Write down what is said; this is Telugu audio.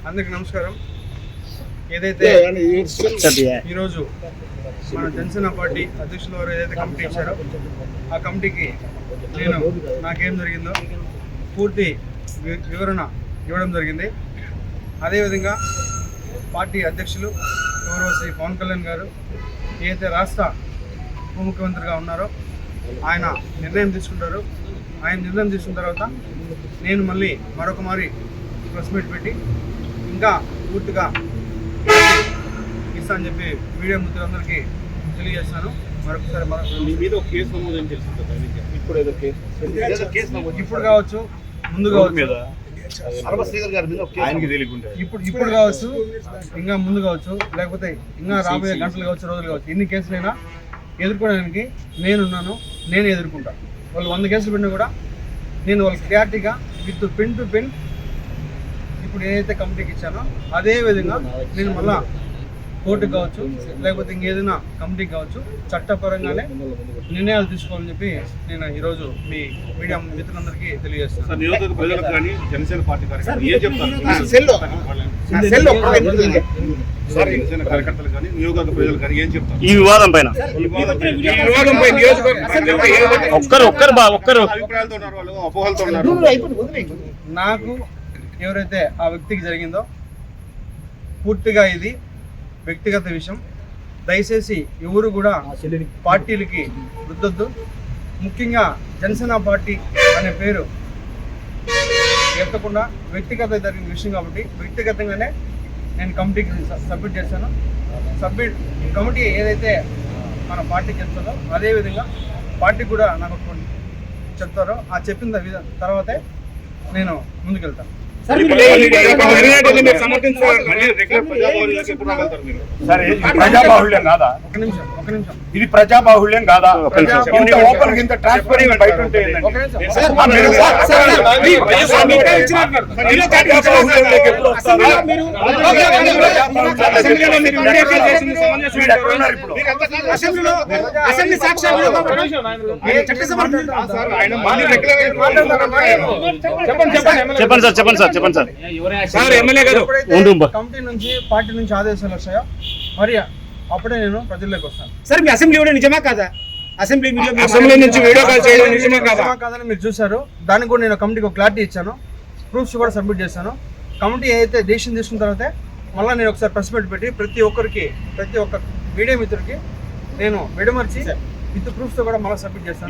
అందరికి నమస్కారం. ఏదైతే ఈరోజు మన జనసేన పార్టీ అధ్యక్షుల వారు ఏదైతే కమిటీ ఇచ్చారో ఆ కమిటీకి నేను నాకేం జరిగిందో పూర్తి వివరణ ఇవ్వడం జరిగింది. అదేవిధంగా పార్టీ అధ్యక్షులు గౌరవ శ్రీ పవన్ కళ్యాణ్ గారు ఏదైతే రాష్ట్ర ఉప ముఖ్యమంత్రిగా ఉన్నారో ఆయన నిర్ణయం తీసుకుంటారు. ఆయన నిర్ణయం తీసుకున్న తర్వాత నేను మళ్ళీ మరొక మారి ప్రెస్ మీట్ పెట్టి ఇంకా పూర్తిగా ఇస్తా అని చెప్పి మీడియా మిత్రులందరికీ తెలియజేస్తాను. మరొకసారి ఇప్పుడు కావచ్చు, ముందు కావచ్చు, ఇప్పుడు కావచ్చు, ఇంకా ముందు కావచ్చు, లేకపోతే ఇంకా రాబోయే గంటలు కావచ్చు, రోజులు కావచ్చు, ఎన్ని కేసులైనా ఎదుర్కోవడానికి నేనున్నాను. నేను ఎదుర్కొంటాను. వాళ్ళు 100 కేసులు పెట్టినా కూడా నేను వాళ్ళకి క్లారిటీగా విత్ పెన్ టు పెన్ ఇప్పుడు ఏదైతే కమిటీకి ఇచ్చానో అదే విధంగా నేను మళ్ళా కోర్టుకు కావచ్చు, లేకపోతే ఇంకేదైనా కమిటీకి కావచ్చు, చట్టపరంగానే నిర్ణయాలు తీసుకోవాలని చెప్పి నేను ఈరోజు మీ మీడియా మిత్రులందరికీ తెలియజేస్తాను. ఈ వివాదం పైన నాకు ఎవరైతే ఆ వ్యక్తికి జరిగిందో పూర్తిగా ఇది వ్యక్తిగత విషయం. దయచేసి ఎవరు కూడా పార్టీలకి రుద్దొద్దు. ముఖ్యంగా జనసేన పార్టీ అనే పేరు ఎత్తకుండా వ్యక్తిగత జరిగిన విషయం కాబట్టి వ్యక్తిగతంగానే నేను కమిటీకి సబ్మిట్ చేశాను. కమిటీ ఏదైతే మన పార్టీకి చెప్తారో అదేవిధంగా పార్టీ కూడా నాకు చెప్తారో ఆ చెప్పిన తర్వాతే నేను ముందుకెళ్తాను. ప్రజాబాహుళ్యం కాదా? ఇది ప్రజాబాహుళ్యం కాదా? ఓపెన్ ఇంత ట్రాన్స్పరెంట్ బయట ఉంటే చెప్పండి సార్. కమిటీ నుంచి పార్టీ నుంచి ఆదేశాలు వచ్చాయో మరి అప్పుడే నేను ప్రజల్లోకి వస్తాను. సార్ మీ అసెంబ్లీ నిజమా కాదా? అసెంబ్లీ నుంచి వీడియో కాల్ చేయడం నిజమా కాదని మీరు చూశారు. దానికి కూడా నేను కమిటీకి క్లారిటీ ఇచ్చాను. ప్రూఫ్స్ కూడా సబ్మిట్ చేశాను. కమిటీ ఏదైతే డెసిషన్ తీసుకున్న తర్వాతే మళ్ళీ నేను ఒకసారి ప్రెస్ మీట్ పెట్టి ప్రతి ఒక్క మీడియా మిత్రుడికి నేను విడమర్చి విత్ ప్రూఫ్స్ తో కూడా మళ్ళీ సబ్మిట్ చేస్తాను.